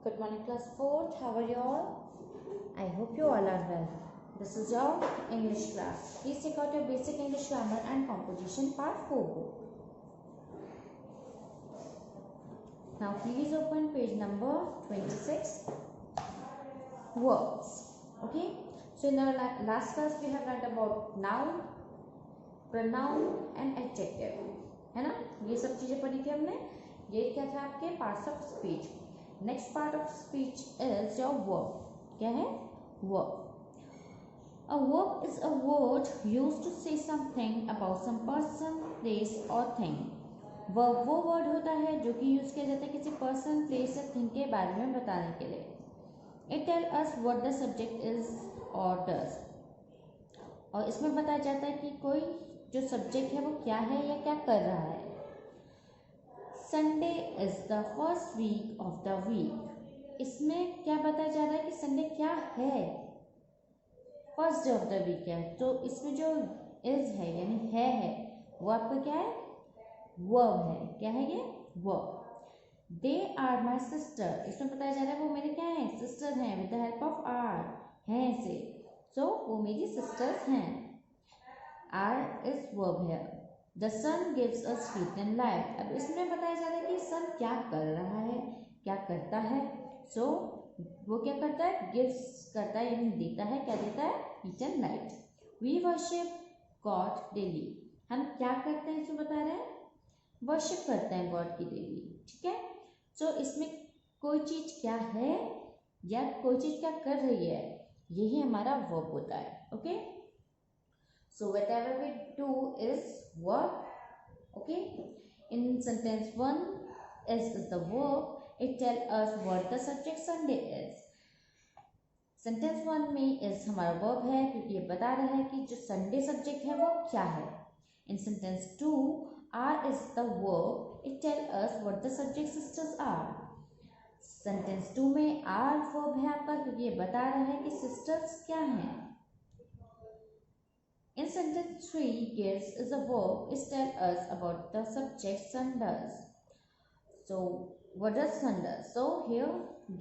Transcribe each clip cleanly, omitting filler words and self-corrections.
Good morning, class 4th. How are you all? I hope you all are well. This is your English class. Please check out your basic English grammar and composition part 4 book. Now please open page number 26. Verbs. Okay. So in our last class we have learned about noun, pronoun and adjective. है ना, ये सब चीजें पढ़ी थी हमने. ये क्या था आपके parts of speech. Next part of speech is your verb. क्या है? Verb. A verb is a word used to say something about some person, place or thing. verb वो वर्ड होता है जो कि यूज किया जाता है किसी पर्सन, प्लेस या थिंग के बारे में बताने के लिए. It tells us what the subject is or does. और इसमें बताया जाता है कि कोई जो सब्जेक्ट है वो क्या है या क्या कर रहा है. Sunday is the first week of the week. इसमें क्या बताया जा रहा है कि संडे क्या है? First day of the week है. तो इसमें जो इज है यानी है वो आपका क्या है? वर्ब है. क्या है ये? Verb. They are my sister. इसमें बताया जा रहा है वो मेरे क्या है? सिस्टर हैं. With the help of are हैं से. सो वो मेरी सिस्टर्स हैं. आर इज वर्ब है. The sun gives us heat and light. अब इसमें बताया जा रहा है कि सन क्या कर रहा है, क्या करता है. सो वो क्या करता है? गिव्स करता है यानी देता है. क्या देता है? Heat and light. We worship God daily. हम क्या करते हैं इसमें बता रहे हैं? वर्शिप करते हैं गॉड की डेली. ठीक है. सो इसमें कोई चीज क्या है या कोई चीज क्या कर रही है, यही हमारा वर्ब होता है. Okay. So whatever we do is verb. Okay. In sentence 1, is the verb. It tells us what the subject Sunday is. Sentence 1 में is हमारा verb है क्योंकि ये बता रहा है कि जो Sunday subject है वो क्या है. In sentence 2, are is the verb. It tells us what the subject sisters are. Sentence 2 में are verb है आपका क्योंकि ये बता रहा है कि sisters क्या हैं. In sentence 3, gives is a verb. It tells us about the subject son does. So what does son does? So here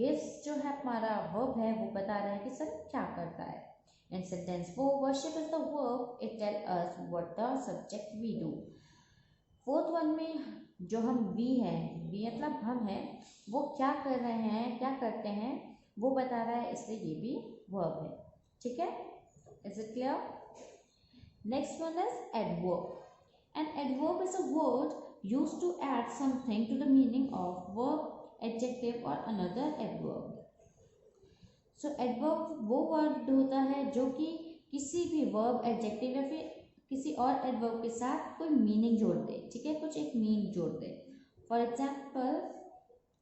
gives जो है हमारा verb है वो बता रहा है कि son क्या करता है. In sentence 4, worship is the verb. It tells us what the subject we do. Fourth one में जो हम we हैं, we मतलब हम हैं, वो क्या कर रहे हैं, क्या करते हैं वो बता रहा है, इसलिए ये भी verb है. ठीक है. Is it clear? Next one is adverb. An adverb is a word used to add something to the meaning of verb, adjective or another adverb. So adverb वो word होता है जो कि किसी भी verb, adjective या फिर किसी और adverb के साथ कोई meaning जोड़ दे. ठीक है, कुछ एक meaning जोड़ दे. For example,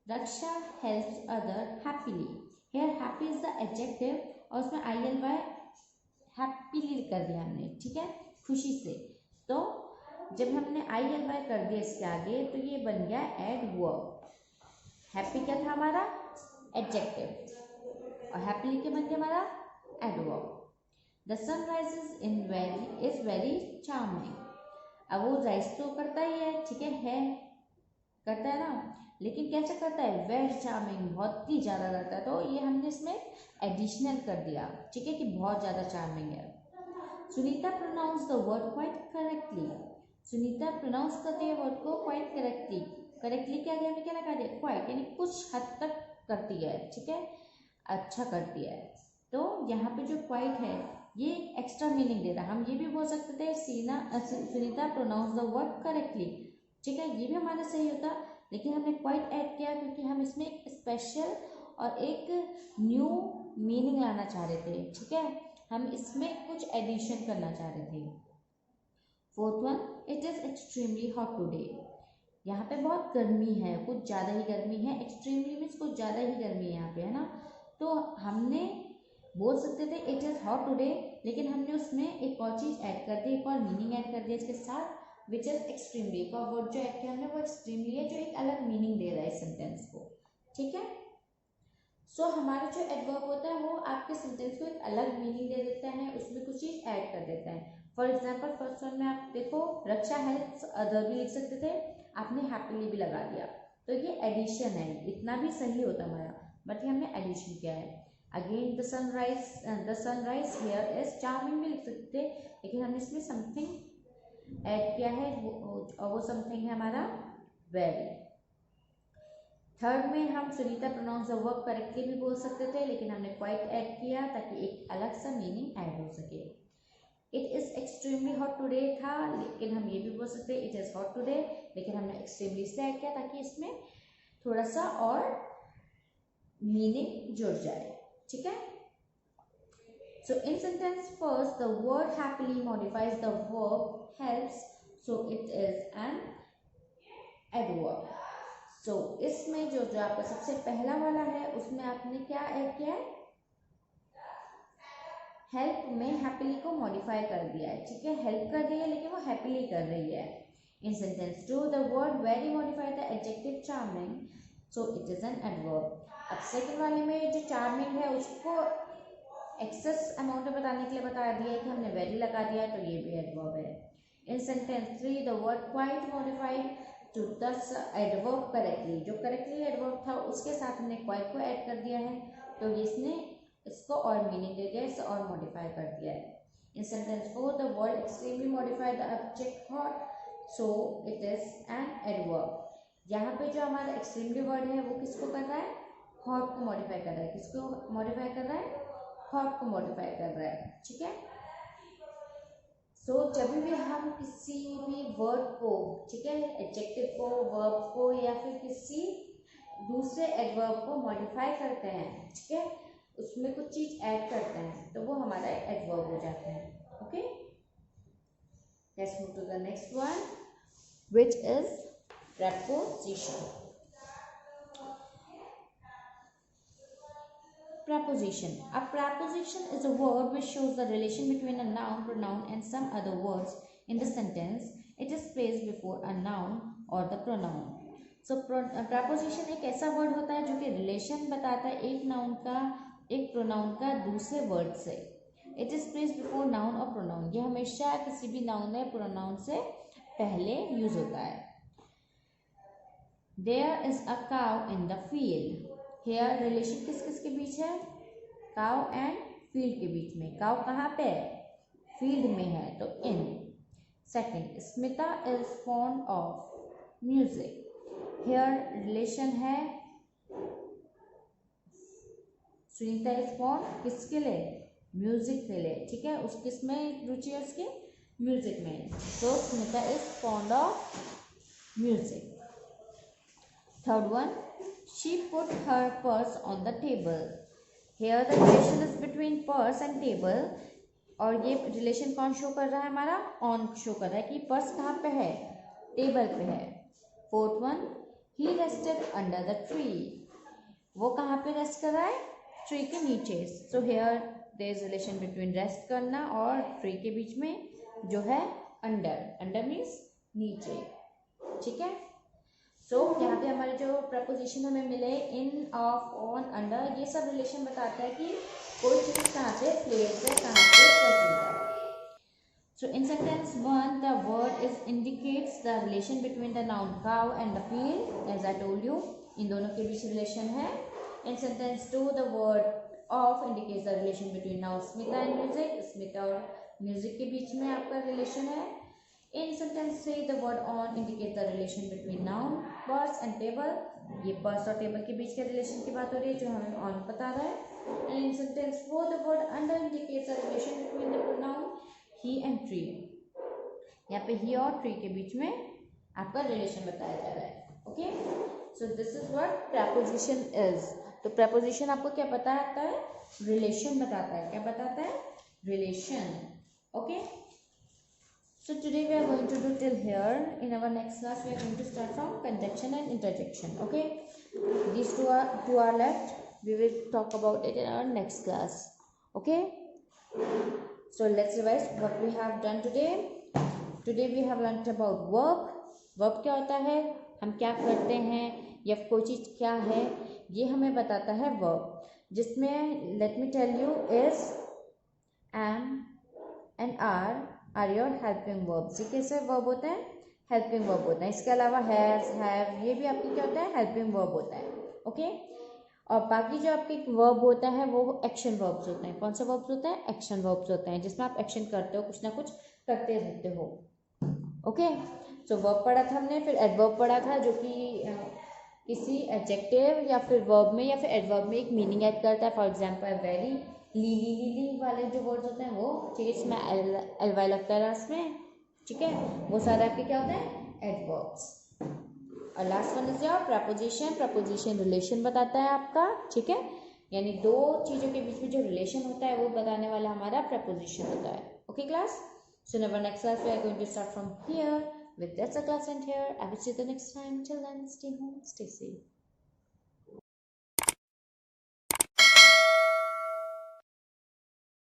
Raksha helps other happily. Here happy is the adjective और उसमें ILY हैप्पीली कर दिया हमने. ठीक है, खुशी से. तो जब हमने ILY कर दिया इसके आगे तो ये बन गया एडवर्ब. हैप्पी क्या था हमारा? एडजेक्टिव. और हैप्पीली क्या बन गया हमारा? Adverb. The sun rises is very charming. अब वो राइज तो करता ही है. ठीक है करता है ना, लेकिन कैसे करता है? वेरी चार्मिंग, बहुत ही ज़्यादा करता है. तो ये हमने इसमें एडिशनल कर दिया. ठीक है, कि बहुत ज़्यादा चार्मिंग है. Sunita pronounce the word quite correctly. Sunita pronounce करती है वर्ड को क्वाइट करेक्टली. करेक्टली क्या गया? हमने क्या लगा दिया? क्वाइट यानी कुछ हद तक करती है. ठीक है, अच्छा करती है. तो यहाँ पे जो क्वाइट है ये एक्स्ट्रा मीनिंग दे रहा है. हम ये भी बोल सकते थे Sunita pronounce the word correctly. ठीक है, ये भी हमारा सही होता, लेकिन हमने क्वाइट ऐड किया क्योंकि हम इसमें एक स्पेशल और एक न्यू मीनिंग लाना चाह रहे थे. ठीक है, हम इसमें कुछ एडिशन करना चाह रहे थे. Fourth one, it is extremely hot today. यहाँ पे बहुत गर्मी है, कुछ ज़्यादा ही गर्मी है. एक्सट्रीमली मीन्स कुछ ज़्यादा ही गर्मी है यहाँ पे, है ना. तो हमने बोल सकते थे इट इज हॉट टुडे, लेकिन हमने उसमें एक और चीज़ ऐड कर दी, एक और मीनिंग ऐड कर दिया इसके साथ, विच इज एक्सट्रीमली. का वर्ड जो ऐड किया हमने वो एक्सट्रीमली है, जो एक अलग मीनिंग दे रहा है सेंटेंस को. ठीक है. सो हमारा जो एडवर्ब होता है वो आपके सेंटेंस को एक अलग मीनिंग दे देता है, उसमें कुछ चीज़ ऐड कर देता है. फॉर एग्जाम्पल फर्स्ट वन में आप देखो, रक्षा हेल्प्स अदर भी लिख सकते थे, आपने हैप्पीली भी लगा दिया. तो ये एडिशन है, इतना भी सही होता हमारा. बट हमने एडिशन किया है। Again the sunrise here is charming भी लिख सकते थे, लेकिन हमने इसमें समथिंग ऐड किया है, वो समथिंग है हमारा वेरी। थर्ड में हम Sunita pronounce the verb correctly भी बोल सकते थे, लेकिन हमने क्वाइट ऐड किया ताकि एक अलग सा मीनिंग ऐड हो सके। It is extremely hot today था, लेकिन हम ये भी बोल सकते इट इज हॉट टुडे, लेकिन हमने एक्सट्रीमली से ऐड किया ताकि इसमें थोड़ा सा और मीनिंग जुड़ जाए। ठीक है। So in sentence first the word happily modifies the verb helps, so it is an adverb. So इसमें जो आपका सबसे पहला वाला है उसमें आपने क्या ऐड किया है, हेल्प में हैप्पीली को मॉडिफाई कर दिया है। ठीक है, हेल्प कर रही है लेकिन वो हैप्पीली कर रही है। In sentence 2 the word very modify the adjective charming, so it is an adverb. अब सेकंड वाले में जो चार्मिंग है उसको एक्सेस अमाउंट में बताने के लिए बता दिया है कि हमने वेरी लगा दिया, तो ये भी एडवर्ब है। In sentence 3 the word quite modified to this adverb correctly, जो करेक्टली एडवर्ब था उसके साथ हमने क्वाइट को ऐड कर दिया है, तो इसने इसको और मीनिंग दे दिया, इसे और मॉडिफाई कर दिया है। In sentence 4 the word extremely modify the object hot, so it is an adverb. यहाँ पे जो हमारा एक्सट्रीमली वर्ड है वो किसको कर रहा है, हॉट को मॉडिफाई कर रहा है। किसको मॉडिफाई कर रहा है, हॉट को मॉडिफाई कर रहा है। ठीक है। सो जब भी हम किसी भी वर्ड को, ठीक है, एडजेक्टिव को, वर्ब को या फिर किसी दूसरे एडवर्ब को मॉडिफाई करते हैं, ठीक है, उसमें कुछ चीज ऐड करते हैं, तो वो हमारा एडवर्ब हो जाता है। Okay, let's move to the next one which is preposition. Preposition. A preposition is a word which shows the relation between a noun, pronoun and some other words in the sentence. It is placed before a noun or the pronoun. So preposition एक ऐसा word होता है जो कि relation बताता है एक noun का, एक pronoun का दूसरे word से। It is placed before noun or pronoun. ये हमेशा किसी भी noun या pronoun से पहले use होता है। There is a cow in the field. Here relation किस किस के बीच है, cow and field के बीच में। cow कहाँ पे है, field में है, तो in। Second, Smita is fond of music. Here relation है सुनीता is fond किसके लिए, म्यूजिक के लिए। ठीक है, उस किसमें रुचि है उसकी, म्यूजिक में, तो Smita is fond of music. Third one, she put her purse on the table. Here the relation is between purse and table, और ये रिलेशन कौन शो कर रहा है, हमारा ऑन शो कर रहा है कि पर्स कहाँ पे है, टेबल पे है। Fourth one, he rested under the tree. वो कहाँ पे रेस्ट कर रहा है, ट्री के नीचे। सो here there is relation between rest करना और ट्री के बीच में जो है अंडर, अंडर मीन्स नीचे। ठीक है। सो यहाँ पे हमारे जो प्रपोजिशन हमें मिले इन, ऑफ, ऑन, अंडर, ये सब रिलेशन बताता है कि कोई चीज कहाँ पे प्लेस है, कहाँ पे प्रेजेंट है। So in sentence 1 the word is indicates the relation between the noun cow and the field, as I told you, इन दोनों के बीच रिलेशन है। In sentence 2 the word of indicates the relation between noun Smita and music, Smita और music के बीच में आपका relation है। In sentence 3 the word on indicates the relation between noun, purse and table. ये पर्स और टेबल के बीच के रिलेशन की बात हो रही है जो हमें ऑन बता रहा है। And in sentence 4 the word under indicates the relation between the pronoun he and tree. यहाँ पे he और tree के बीच में आपका रिलेशन बताया जा रहा है। Okay, so this is what preposition is. तो preposition आपको क्या बताता है, रिलेशन बताता है। क्या बताता है, relation. Okay, so today we are going to do till here. In our next class we are going to start from conjunction and interjection. Okay, these two are left. We will talk about it in our next class. Okay, so let's revise what we have done today. Today we have learnt about verb. Verb क्या होता है, हम क्या करते हैं या कोई चीज़ क्या है, ये हमें बताता है verb, जिसमें let me tell you is, am and are your helping verbs. ये कैसे वर्ब होते हैं, हेल्पिंग वर्ब होता है। इसके अलावा हैज़, हैव, ये भी आपकी क्या होता है, हेल्पिंग वर्ब होता है। ओके, और बाकी जो आपके वर्ब होता है वो एक्शन वर्ब्स होते हैं। कौन से वर्ब्स होते हैं? एक्शन वर्ब्स होते हैं, जिसमें आप एक्शन करते हो, कुछ ना कुछ करते रहते हो। ओके, सो वर्ब पढ़ा था हमने, फिर एडवर्ब पढ़ा था जो कि किसी एडजेक्टिव या फिर वर्ब में या फिर एडवर्ब में एक मीनिंग ऐड करता है। फॉर एग्जाम्पल वेरी, लीली वाले जो वर्ड्स होते हैं वो, ठीक है, इसमें एल वाई लगता है लास्ट में, ठीक है, वो सारे आपके क्या होते हैं? एडवर्ब्स। और last one is your preposition. Preposition relation बताता है आपका, ठीक है, यानी दो चीज़ों के बीच में जो रिलेशन होता है वो बताने वाला हमारा प्रपोजिशन होता है। Okay class, so in our next class we are going to start from here with that's a class and here I will see you the next time. Till then, stay home, stay safe.